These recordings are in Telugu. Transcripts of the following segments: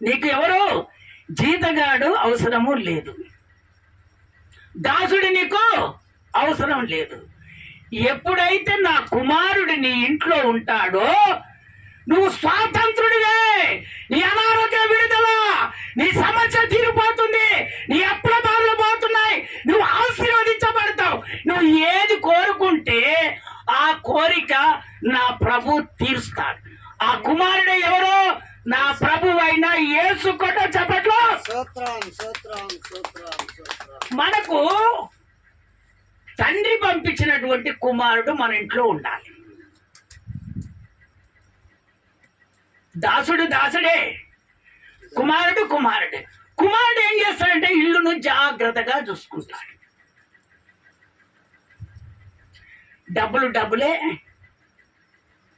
నీకు ఎవరు జీతగాడు అవసరము లేదు, దాసుడు నీకు అవసరం లేదు. ఎప్పుడైతే నా కుమారుడు నీ ఇంట్లో ఉంటాడో నువ్వు స్వాతంత్రుడివే. నీ అనారోగ్య విడుదల, నీ సమస్య తీరిపోతుంది, నీ అప్పుల బాధలు పోతున్నాయి, నువ్వు ఆశీర్వదించబడతావు. నువ్వు ఏది కోరుకుంటే ఆ కోరిక నా ప్రభు తీరుస్తాడు. ఆ కుమారుడు ఎవరు? నా ప్రభు అయిన యేసు. కొట్ట చప్పట్లో. మనకు తండ్రి పంపించినటువంటి కుమారుడు మన ఇంట్లో ఉండాలి. దాసుడు దాసుడే, కుమారుడు కుమారుడే. కుమారుడు ఏం చేస్తాడంటే ఇల్లును జాగ్రత్తగా చూసుకుంటాడు. డబ్బులు డబ్బులే,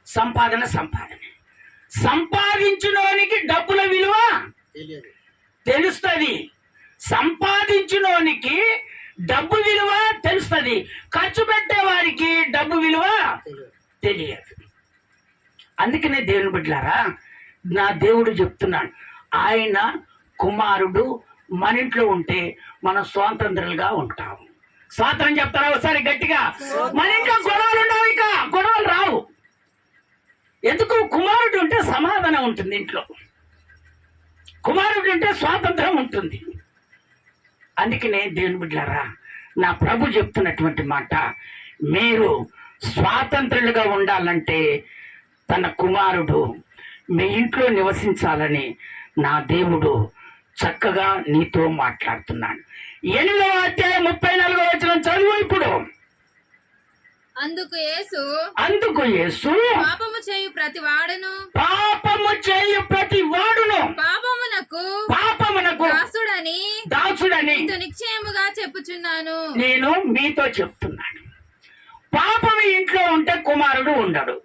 సంపాదన సంపాదనే. సంపాదించునోనికి డబ్బుల విలువ తెలుస్తుంది, సంపాదించునోనికి డబ్బు విలువ తెలుస్తుంది, ఖర్చు పెట్టే వారికి డబ్బు విలువ తెలియదు. అందుకనే దేవుని బిడ్డలారా, నా దేవుడు చెప్తున్నాడు, ఆయన కుమారుడు మన ఇంట్లో ఉంటే మనం స్వాతంత్రులుగా ఉంటాము. స్వాతంత్రం చెప్తారా ఒకసారి గట్టిగా? మన ఇంట్లో గొడవలు ఉండవు, ఇక గొడవలు రావు. ఎందుకు? కుమారుడు ఉంటే సమాధానం ఉంటుంది ఇంట్లో, కుమారుడు ఉంటే స్వాతంత్రం ఉంటుంది. అందుకనే దేవుని బిడ్డలారా, నా ప్రభు చెప్తున్నటువంటి మాట, మీరు స్వాతంత్రులుగా ఉండాలంటే తన కుమారుడు మీ ఇంట్లో నివసించాలని నా దేవుడు చక్కగా నీతో మాట్లాడుతున్నాడు. 8వ అధ్యాయం 34వ వచనం చదువు ఇప్పుడు. అందుకు యేసు పాపము చేయు ప్రతి వాడును పాపమునకు దాసుడని నిశ్చయముగా చెప్పుచున్నాను. నేను మీతో చెప్తున్నాను. పాపము ఇంట్లో ఉంటే కుమారుడు ఉండడు.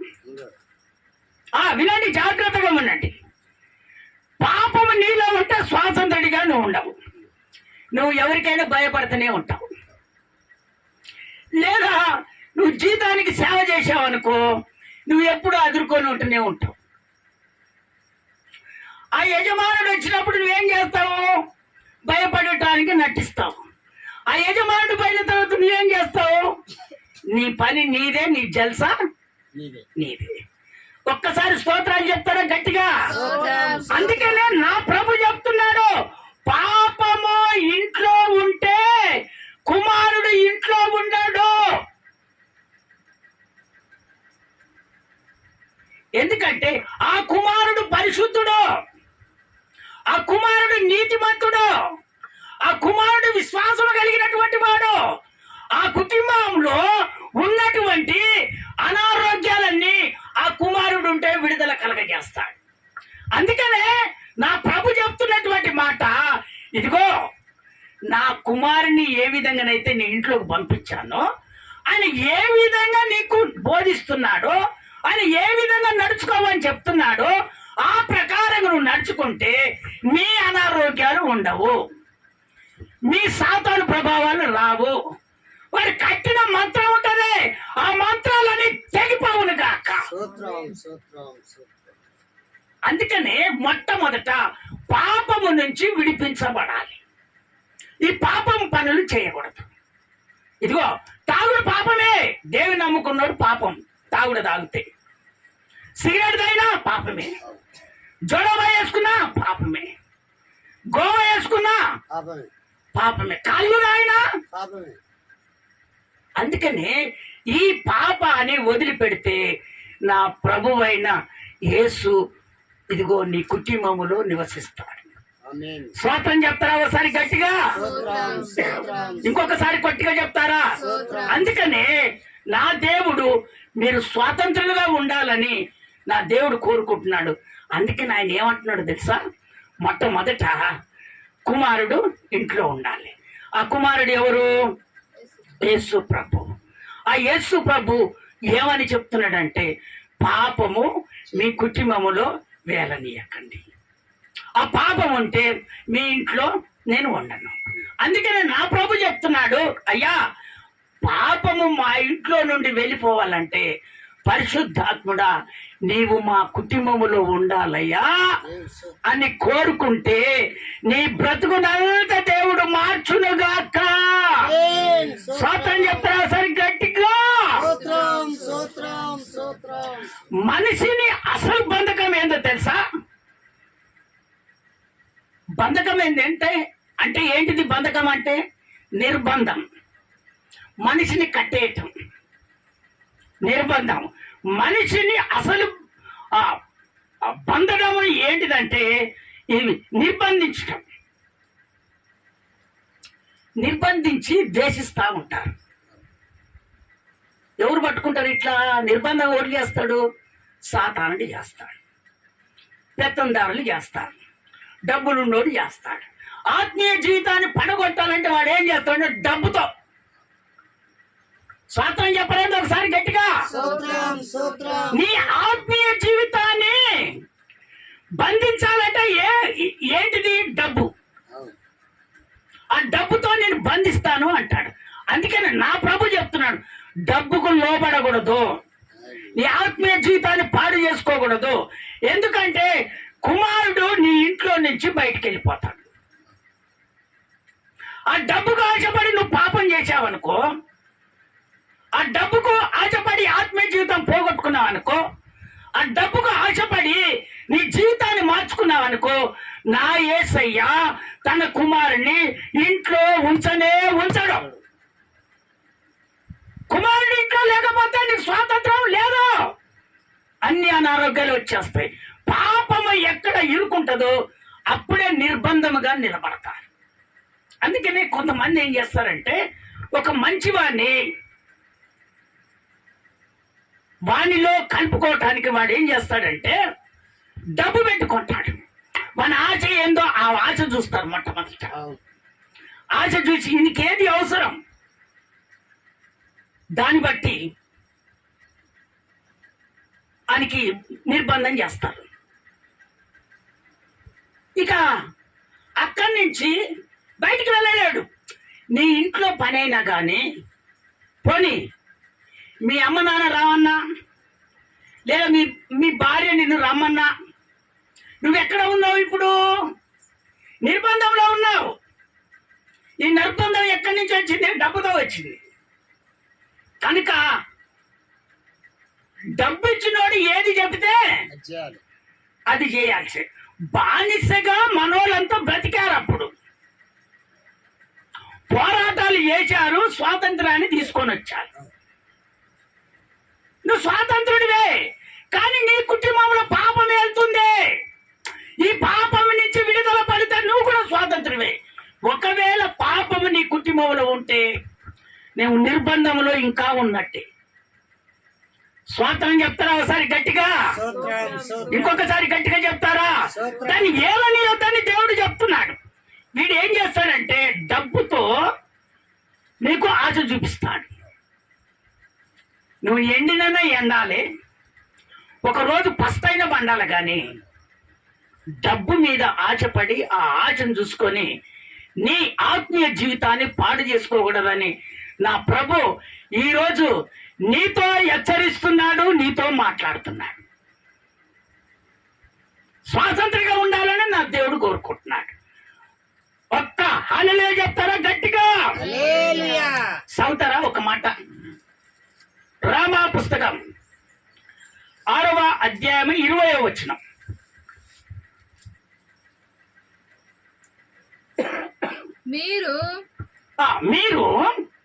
వినండి, జాగ్రత్తగా ఉండండి. పాపము నీలో ఉంటే స్వాతంత్రుడిగా నువ్వు ఉండవు. నువ్వు ఎవరికైనా భయపడుతూనే ఉంటావు. లేదా నువ్వు జీతానికి సేవ చేసావు అనుకో, నువ్వు ఎప్పుడు అదురుకొని ఉంటూనే ఉంటావు. ఆ యజమానుడు వచ్చినప్పుడు నువ్వేం చేస్తావు? భయపడటానికి నటిస్తావు. ఆ యజమానుడు పోయిన తర్వాత నువ్వేం చేస్తావు? నీ పని నీదే, నీ జల్సా నీదే. ఒక్కసారి స్తోత్రాలు చెప్తారా గట్టిగా? అందుకనే నా ప్రభు చెప్తున్నాడు, పాపము ఇంట్లో ఉంటే కుమారుడు ఇంట్లో ఉండడు. ఎందుకంటే ఆ కుమారుడు పరిశుద్ధుడు, ఆ కుమారుడు నీతిమంతుడు, ఆ కుమారుడు విశ్వాసం కలిగినటువంటి వాడు. ఆ కుటుంబంలో ఉన్నటువంటి అనారోగ్యాలన్నీ ఆ కుమారుడు ఉంటే విడుదల కలగజేస్తాడు. అందుకనే నా ప్రభు చెప్తున్నటువంటి మాట, ఇదిగో నా కుమారుని ఏ విధంగానైతే నీ ఇంట్లోకి పంపించానో, ఆయన ఏ విధంగా నీకు బోధిస్తున్నాడో, ఆయన ఏ విధంగా నడుచుకోవని చెప్తున్నాడో, ఆ ప్రకారం నువ్వు నడుచుకుంటే మీ అనారోగ్యాలు ఉండవు, మీ సాతాను ప్రభావాలు రావు. వాడు కట్టిన మంత్రం ఉంటది, ఆ మంత్రాలని తెగిపోవును గాక. అందుకనే మొట్టమొదట పాపము నుంచి విడిపించబడాలి. ఈ పాపం పనులు చేయకూడదు. ఇదిగో తాగుడు పాపమే. దేవుని నమ్ముకున్నాడు పాపం, తాగుడు తాగితే. సిగరెట్ తాగినా పాపమే, జొడవ వేసుకున్నా పాపమే, గోవ వేసుకున్నా పాపమే, కళ్ళు తాగినా పాపమే. అందుకనే ఈ పాపాన్ని వదిలిపెడితే నా ప్రభువైన యేసు ఇదిగో నీ కుటుంబములో నివసిస్తాడు. స్తోత్రం చెప్తారా ఒకసారి గట్టిగా? ఇంకొకసారి గట్టిగా చెప్తారా? అందుకనే నా దేవుడు మీరు స్వాతంత్రులుగా ఉండాలని నా దేవుడు కోరుకుంటున్నాడు. అందుకని ఆయన ఏమంటున్నాడు తెలుసా? మొట్టమొదట కుమారుడు ఇంట్లో ఉండాలి. ఆ కుమారుడు ఎవరు? యేసు ప్రభు. ఆ యేసు ప్రభు ఏమని చెప్తున్నాడంటే, పాపము మీ కుటుంబములో వేలనీయకండి. ఆ పాపం ఉంటే మీ ఇంట్లో నేను ఉండను. అందుకనే నా ప్రభు చెప్తున్నాడు, అయ్యా పాపము మా ఇంట్లో నుండి వెళ్ళిపోవాలంటే పరిశుద్ధాత్ముడా నీవు మా కుటుంబములో ఉండాలయ్యా అని కోరుకుంటే నీ బ్రతుకునంతా దేవుడు మార్చునుగాక. స్తోత్రం చెప్తారా సరి గట్టిగా? మనిషిని అసలు బంధకం ఏందో తెలుసా? బంధకం ఏంటంటే అంటే ఏంటిది? బంధకం అంటే నిర్బంధం, మనిషిని కట్టేయటం. నిర్బంధం మనిషిని అసలు బంధనం ఏంటిదంటే ఇవి నిర్బంధించటం. నిర్బంధించి ద్వేషిస్తూ ఉంటారు. ఎవరు పట్టుకుంటారు ఇట్లా? నిర్బంధం ఎవరు చేస్తాడు? సాతానుడు చేస్తాడు, పెత్తందారులు చేస్తారు, డబ్బులున్నోడు చేస్తాడు. ఆత్మీయ జీవితాన్ని పడగొట్టాలంటే వాడు ఏం చేస్తాడు? డబ్బుతో. స్వాతంత్రం చెప్పలేదు ఒకసారి గట్టిగా? నీ ఆత్మీయ జీవితాన్ని బంధించాలంటే ఏంటిది? డబ్బు. ఆ డబ్బుతో నేను బంధిస్తాను అంటాడు. అందుకని నా ప్రభు చెప్తున్నాడు, డబ్బుకు లోబడకూడదు, నీ ఆత్మీయ జీవితాన్ని పాడు చేసుకోకూడదు. ఎందుకంటే కుమారుడు నీ ఇంట్లో నుంచి బయటికి వెళ్ళిపోతాడు. ఆ డబ్బుకు ఆశపడి నువ్వు పాపం చేశావనుకో, ఆ డబ్బుకు ఆశపడి ఆత్మీయ జీవితం పోగొట్టుకున్నావు అనుకో, ఆ డబ్బుకు ఆశపడి నీ జీవితాన్ని మార్చుకున్నావు అనుకో, నా యేసయ్య తన కుమారుని ఇంట్లో ఉంచనే ఉంచడు. కుమారుడు ఇంట్లో లేకపోతే నీకు స్వాతంత్రం లేదు. అన్ని అనారోగ్యాలు వచ్చేస్తాయి. పాపము ఎక్కడ ఇరుకుంటుందో అప్పుడే నిర్బంధముగా నిలబడతారు. అందుకనే కొంతమంది ఏం చేస్తారంటే, ఒక మంచివాడిని వానిలో కలుపుకోవటానికి వాడు ఏం చేస్తాడంటే డబ్బు పెట్టుకుంటాడు. మన ఆశ ఏందో ఆ ఆశ చూస్తారు మొట్టమొదట. ఆశ చూసి ఇంకేది అవసరం దాన్ని బట్టి ఆయనకి నిర్బంధం చేస్తారు. ఇక అక్కడి నుంచి బయటికి వెళ్ళలేడు. నీ ఇంట్లో పని అయినా కానీ పోనీ మీ అమ్మ నాన్న రావన్నా, లేదా మీ భార్య నిన్ను రమ్మన్నా, నువ్వెక్కడ ఉన్నావు? ఇప్పుడు నిర్బంధంలో ఉన్నావు. ఈ నిర్బంధం ఎక్కడి నుంచి వచ్చింది? డబ్బుతో వచ్చింది. కనుక డబ్బు ఇచ్చినోడు ఏది చెబితే అది చేయాల్సి. బానిసగా మనోళ్ళంతా బ్రతికారు. అప్పుడు పోరాటాలు చేశారు, స్వాతంత్రాన్ని తీసుకొని వచ్చారు. నువ్వు స్వాతంత్రుడివే, కానీ నీ కుటుంబంలో పాపం వెళ్తుంది. ఈ పాపం నుంచి విడుదల పడితే నువ్వు కూడా స్వాతంత్రుడివే. ఒకవేళ పాపము నీ కుటుంబంలో ఉంటే నువ్వు నిర్బంధంలో ఇంకా ఉన్నట్టే. స్వాతంత్రం చెప్తారా ఒకసారి గట్టిగా? ఇంకొకసారి గట్టిగా చెప్తారా? దాన్ని ఏలని దేవుడు చెప్తున్నాడు. వీడు ఏం చేస్తాడంటే డబ్బుతో నీకు ఆశ చూపిస్తాడు. నువ్వు ఎండినైనా ఎండాలి, ఒకరోజు పస్తైన పండాలి, కానీ డబ్బు మీద ఆశపడి ఆ ఆశను చూసుకొని నీ ఆత్మీయ జీవితాన్ని పాడు చేసుకోకూడదని నా ప్రభు ఈరోజు నీతో హెచ్చరిస్తున్నాడు, నీతో మాట్లాడుతున్నాడు. స్వాతంత్రంగా ఉండాలని నా దేవుడు కోరుకుంటున్నాడు. ఒక్క హల్లెలూయా చెప్తారా గట్టిగా? చదువుతారా ఒక మాట? రామా పుస్తకం 6వ అధ్యాయం 20వ వచనం. మీరు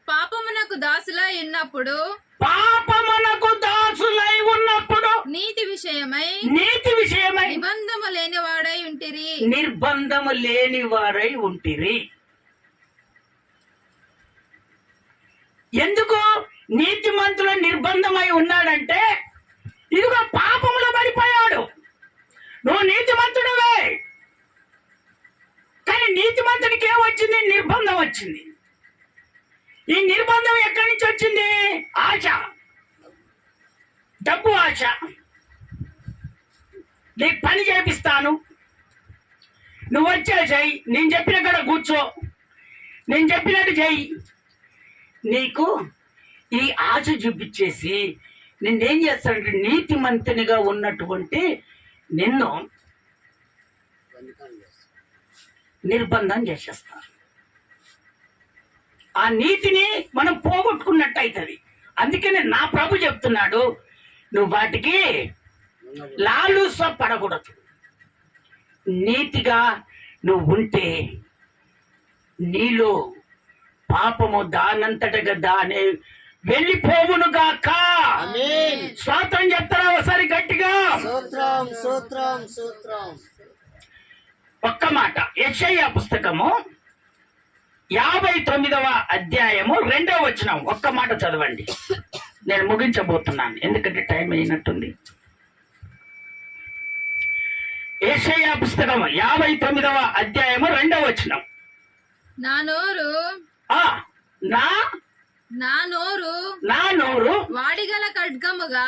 పాపమునకు దాసులై ఉన్నప్పుడు నీతి విషయమై నిబంధము లేని వారై ఉంటిరి. ఎందుకు నీతిమంతులు నిర్బంధమై ఉన్నాడంటే, ఇదిగో పాపములో పడిపోయాడు. నువ్వు నీతిమంతుడివే, కానీ నీతిమంతుడికి ఏమొచ్చింది? నిర్బంధం వచ్చింది. ఈ నిర్బంధం ఎక్కడి నుంచి వచ్చింది? ఆశ, డబ్బు ఆశ. నీకు పని చేపిస్తాను, నువ్వు వచ్చేసాయి, నేను చెప్పిన కాడ కూర్చో, నేను చెప్పినట్టు చెయ్యి. నీకు ఈ ఆశ చూపించేసి నిన్నేం చేస్తాడంటే నీతిమంతునిగా ఉన్నటువంటి నిన్ను నిర్బంధం చేసేస్తాను. ఆ నీతిని మనం పోగొట్టుకున్నట్టు అవుతుంది. అందుకనే నా ప్రభు చెప్తున్నాడు, నువ్వు వాటికి లాలూస పడకూడదు. నీతిగా నువ్వు ఉంటే నీలో పాపము దానంతటగా దానే వెళ్ళిపోవును గాక. స్తోత్రం చెప్తారా ఒకసారి గట్టిగా? ఒక్క మాట. యెషయా పుస్తకము 59వ అధ్యాయము 2వ వచనం ఒక్క మాట చదవండి. నేను ముగించబోతున్నాను ఎందుకంటే టైం అయినట్టుంది. యెషయా పుస్తకం 59వ అధ్యాయము 2వ వచనం. నా నోరు నా నోరు వాడిగల ఖడ్గముగా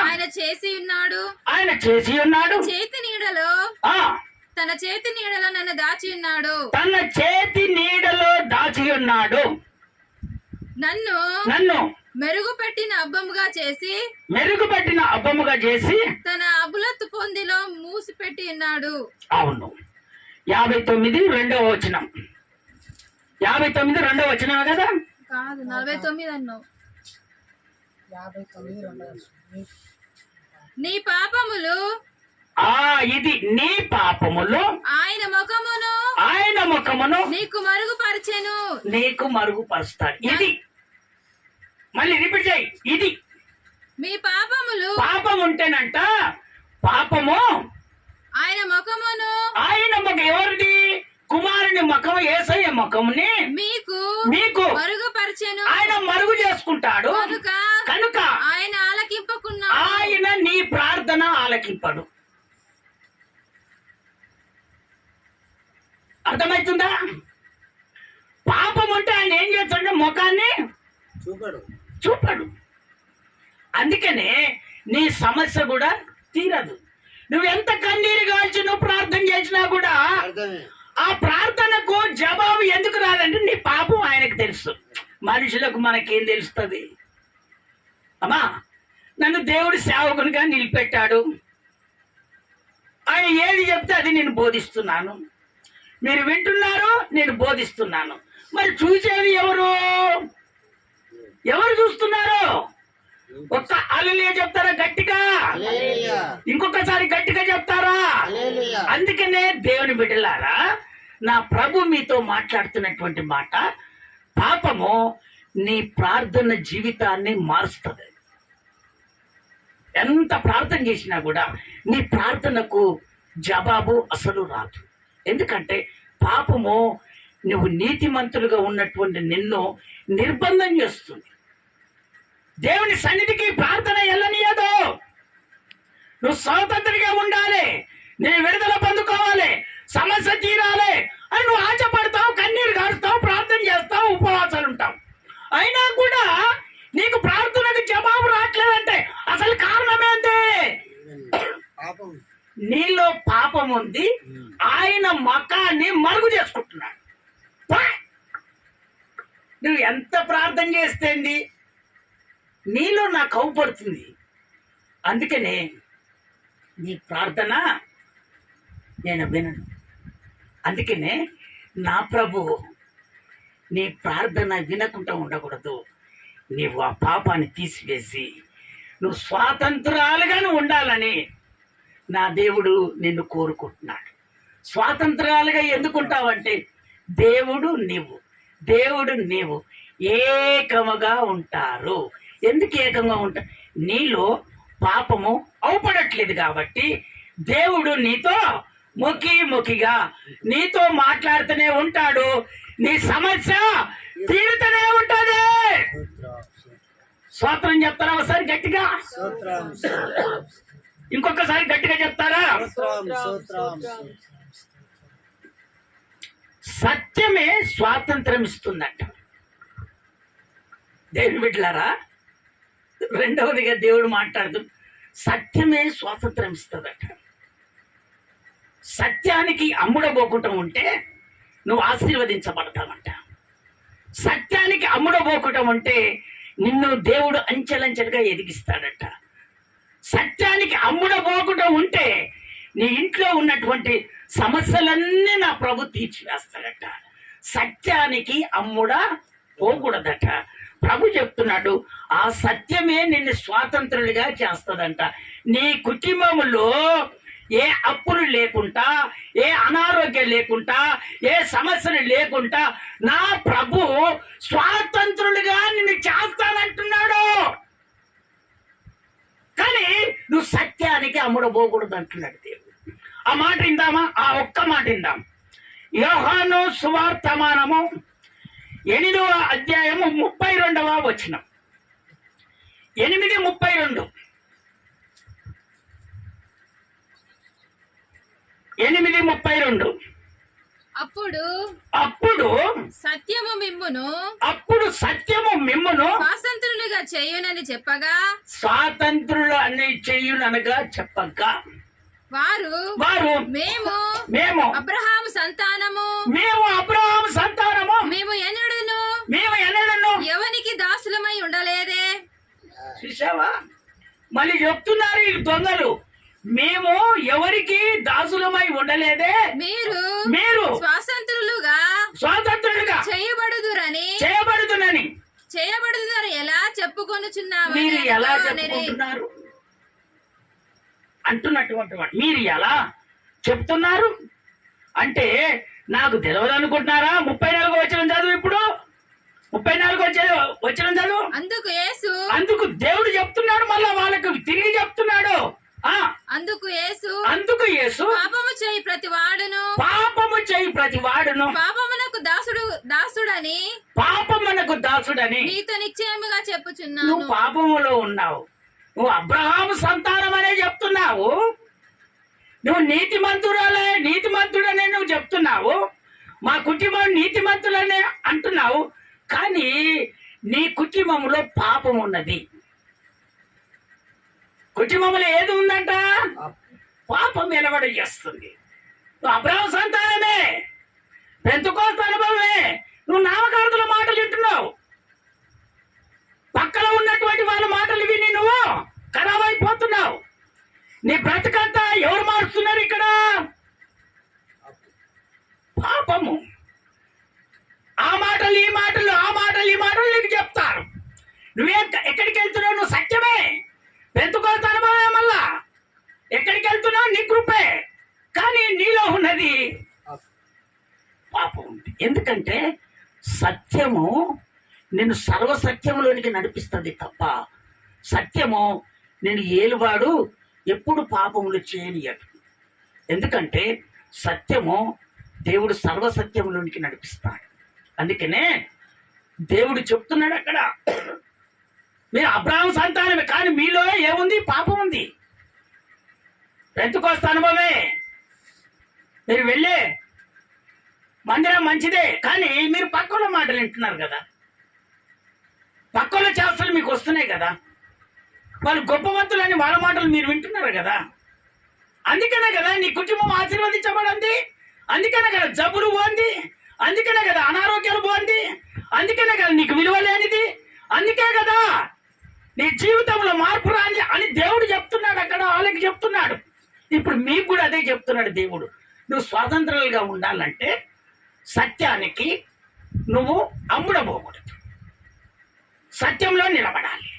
ఆయన చేసి ఉన్నాడు. చేతి నీడలో తన చేతి నీడలో నన్ను దాచి ఉన్నాడు. నన్ను మెరుగుపెట్టిన అబ్బముగా చేసి తన అబులతు పొందిలో మూసిపెట్టి ఉన్నాడు. అవును. 59 2వ వచనం. 59 2వ వచనమే కదా? కాదు, 49 అన్నావు. నీ పాపములు ఇది నీ పాపములు ఆయన ముఖమును నీకు మరుగుపరుస్తాడు. ఇది మళ్ళీ రిపీట్ చేయి. ఇది మీ పాపములు. పాపం ఉంటేనంట, పాపము ఆయన ముఖమును ఎవరిది? కుమారుని ముఖము, యేసయ్య ముఖముని మీకు మరుగుపరచెను. ఆయన మరుగు చేసుకుంటాడు కనుక ఆయన ఆలకింపకున్నాడు. ఆయన నీ ప్రార్థన ఆలకింపడు. అర్థమవుతుందా? పాపం ఉంటే ఆయన ఏం చేస్తాడు? ముఖాన్ని చూపడు. అందుకనే నీ సమస్య కూడా తీరదు. నువ్వు ఎంత కన్నీరు కాల్చి నువ్వు ప్రార్థన చేసినా కూడా ఆ ప్రార్థనకు జవాబు ఎందుకు రాదంటే నీ పాపం ఆయనకు తెలుసు. మనుషులకు మనకేం తెలుస్తుంది? అమ్మా, నన్ను దేవుడు సేవకునిగా నిలిపెట్టాడు. ఆయన ఏది చెప్తే అది నేను బోధిస్తున్నాను, మీరు వింటున్నారు, నేను బోధిస్తున్నాను. మరి చూసేది ఎవరు చూస్తున్నారు? ఒక్క హల్లెలూయా చెప్తారా గట్టిగా? ఇంకొకసారి గట్టిగా చెప్తారా? అందుకనే దేవుని బిడ్డలారా, నా ప్రభు మీతో మాట్లాడుతున్నటువంటి మాట, పాపము నీ ప్రార్థన జీవితాన్ని మారుస్తుంది. ఎంత ప్రార్థన చేసినా కూడా నీ ప్రార్థనకు జవాబు అసలు రాదు. ఎందుకంటే పాపము నువ్వు నీతిమంతులుగా ఉన్నటువంటి నిన్ను నిర్బంధం చేస్తుంది. దేవుని సన్నిధికి ప్రార్థన వెళ్ళనీయదు. నువ్వు స్వతంత్రంగా ఉండాలి, నేను విడుదల పొందుకోవాలి, సమస్య తీరాలి అని నువ్వు ఆశపడతావు, కన్నీరు కారుస్తావు, ప్రార్థన చేస్తావు, ఉపవాసాలు ఉంటావు. అయినా కూడా నీకు ప్రార్థనకు జవాబు రావట్లేదంటే అసలు కారణమేంటి? నీలో పాపం ఉంది, ఆయన మకాన్ని మరుగు చేసుకుంటున్నాడు. నువ్వు ఎంత ప్రార్థన చేస్తేంది, నీలో నాకు అవుపడుతుంది. అందుకనే నీ ప్రార్థన నేను వినను. అందుకనే నా ప్రభు నీ ప్రార్థన వినకుండా ఉండకూడదు. నీవు ఆ పాపాన్ని తీసివేసి నువ్వు స్వాతంత్రాలుగాను ఉండాలని నా దేవుడు నిన్ను కోరుకుంటున్నాడు. స్వాతంత్రాలుగా ఎందుకుంటావంటే దేవుడు నీవు ఏకముగా ఉంటారు. ఎందుకు ఏకంగా ఉంటారు? నీలో పాపము అవుపడట్లేదు కాబట్టి దేవుడు నీతో ముఖిగా నీతో మాట్లాడుతూనే ఉంటాడు. నీ సమస్య తీరుతూనే ఉంటుంది. స్తోత్రం చెప్తారా ఒకసారి గట్టిగా? ఇంకొకసారి గట్టిగా చెప్తారా? సత్యమే స్వాతంత్రం ఇస్తుందంట. దేవుని బిడ్డలారా, రెండవదిగా దేవుడు మాట్లాడుతూ సత్యమే స్వాతంత్రం ఇస్తుందట. సత్యానికి అమ్ముడబోకుండా ఉంటే నువ్వు ఆశీర్వదించబడతావంట. సత్యానికి అమ్ముడబోకుండా ఉంటే నిన్ను దేవుడు అంచెలంచెలుగా ఎదిగిస్తాడట. సత్యానికి అమ్ముడపోకుండా ఉంటే నీ ఇంట్లో ఉన్నటువంటి సమస్యలన్నీ నా ప్రభు తీర్చివేస్తాడట. సత్యానికి అమ్ముడ పోకూడదట. ప్రభు చెప్తున్నాడు, ఆ సత్యమే నిన్ను స్వాతంత్రులుగా చేస్తుందంట. నీ కుటుంబంలో ఏ అప్పులు లేకుండా, ఏ అనారోగ్యం లేకుండా, ఏ సమస్యలు లేకుండా నా ప్రభు స్వాతంత్రులుగా నిన్ను చేస్తానంటున్నాడు. కానీ నువ్వు సత్యానికి అమ్ముడపోకూడదు అంటున్నాడు దేవుడు. ఆ మాట విందామా? ఆ ఒక్క మాట విందాం. యోహాను సువార్తమానము 8వ అధ్యాయము 32వ వచనం. 8:32. 8:32. అప్పుడు సత్యము మిమ్మును స్వాతంత్రులుగా చేయునని చెప్పగా, స్వాతంత్రులు అని చేయుననగా చెప్పగా, వారు మేము అబ్రహాము సంతానము మేము ఎన్నడను ఎవనికి దాసులమై ఉండలేదే. చూసావా? మళ్ళీ చెప్తున్నారు ఈ దొంగలు, మేము ఎవరికి దాసులమై ఉండలేదే, మీరు స్వాతంత్రులుగా చేయబడుదురని ఎలా చెప్పుకొనుచున్నావు? మీరు ఎలా చెప్పుకుంటున్నారు అంటున్నటువంటి వాడు. మీరు ఎలా చెప్తున్నారు అంటే నాకు తెలియదు అనుకుంటున్నారా? 34వ వచనం చదువు. ఇప్పుడు 34వ వచనం చదువు. అందుకు దేవుడు చెప్తున్నాడు, మళ్ళా వాళ్ళకు తిరిగి చెప్తున్నాడు. అందుకు యేసు పాపము చేయి ప్రతి వాడును పాపమునకు దాసుడని నీతో నిశ్చయముగా చెప్పుచున్నాను. నువ్వు పాపములో ఉన్నావు. నువ్వు అబ్రహాము సంతానం అనే చెప్తున్నావు. నువ్వు నీతిమంతుడనే నువ్వు చెప్తున్నావు. మా కుటుంబం నీతిమంతులనే అంటున్నావు. కానీ నీ కుటుంబంలో పాపం ఉన్నది. కుటుంబంలో ఏది ఉందంట? పాపం నిలబడి చేస్తుంది. నువ్వు అబ్రహాము సంతానమే, పెంతెకోస్తు అనుభవమే. నువ్వు నామకార్థుల మాటలు వింటున్నావు. పక్కన ఉన్నటువంటి వాళ్ళ మాటలు విని నువ్వు ఖరాబ్ అయిపోతున్నావు. నీ బ్రతకంతా ఎవరు మారుస్తున్నారు ఇక్కడ? పాపము. ఆ మాటలు ఈ మాటలు నీకు చెప్తారు. ఎక్కడికి వెళ్తున్నావు? నువ్వు సత్యమే, పెంతెకోస్తు అనుభవమే. మళ్ళా ఎక్కడికి వెళ్తున్నావు? నీ కృపే. కానీ నీలో ఉన్నది పాపం ఉంది. ఎందుకంటే సత్యము నిన్ను సర్వసత్యంలోనికి నడిపిస్తుంది తప్ప సత్యము నేను ఏలువాడు ఎప్పుడు పాపములు చేయనియడు. ఎందుకంటే సత్యము దేవుడు సర్వసత్యంలోనికి నడిపిస్తాడు. అందుకనే దేవుడు చెప్తున్నాడు అక్కడ, మీరు అబ్రహాము సంతానమే, కానీ మీలో ఏముంది? పాపం ఉంది. పెంతెకోస్తు అనుభవమే. మీరు వెళ్ళే మందిరం మంచిదే, కానీ మీరు పక్కన మాటలు వింటున్నారు కదా. పక్కన చేష్టలు మీకు వస్తున్నాయి కదా. వాళ్ళు గొప్పవంతులని వాళ్ళ మాటలు మీరు వింటున్నారు కదా. అందుకనే కదా నీ కుటుంబం ఆశీర్వదించబడింది. అందుకనే కదా జబ్బులు పోంది. అందుకనే కదా అనారోగ్యాలు పోంది. అందుకనే కదా నీకు విలువ లేనిది. అందుకే కదా నీ జీవితంలో మార్పు రాని అని దేవుడు చెప్తున్నాడు. అక్కడ వాళ్ళకి చెప్తున్నాడు. ఇప్పుడు మీకు కూడా అదే చెప్తున్నాడు దేవుడు. నువ్వు స్వాతంత్రాలుగా ఉండాలంటే సత్యానికి నువ్వు అమ్ముడపోకూడదు. సత్యంలో నిలబడాలి.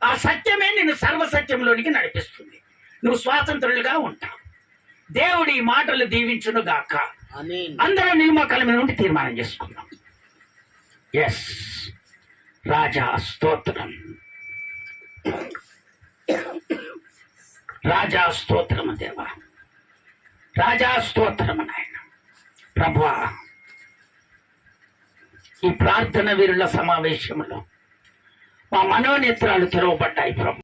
ఆ సత్యమే నిన్ను సర్వసత్యంలోనికి నడిపిస్తుంది. నువ్వు స్వాతంత్రులుగా ఉంటావు. దేవుడి మాటలు దీవించును గాక. అందరూ నిమ్మకాల మీద నుండి తీర్మానం చేసుకుందాం. ఎస్ రాజా స్తోత్రం, రాజా స్తోత్రము దేవా, రాజా స్తోత్రము నాయన. ప్రభువా, ఈ ప్రార్థన వీరుల సమావేశంలో మా మనోనేత్రాలు తెరవబడ్డాయి ప్రభు.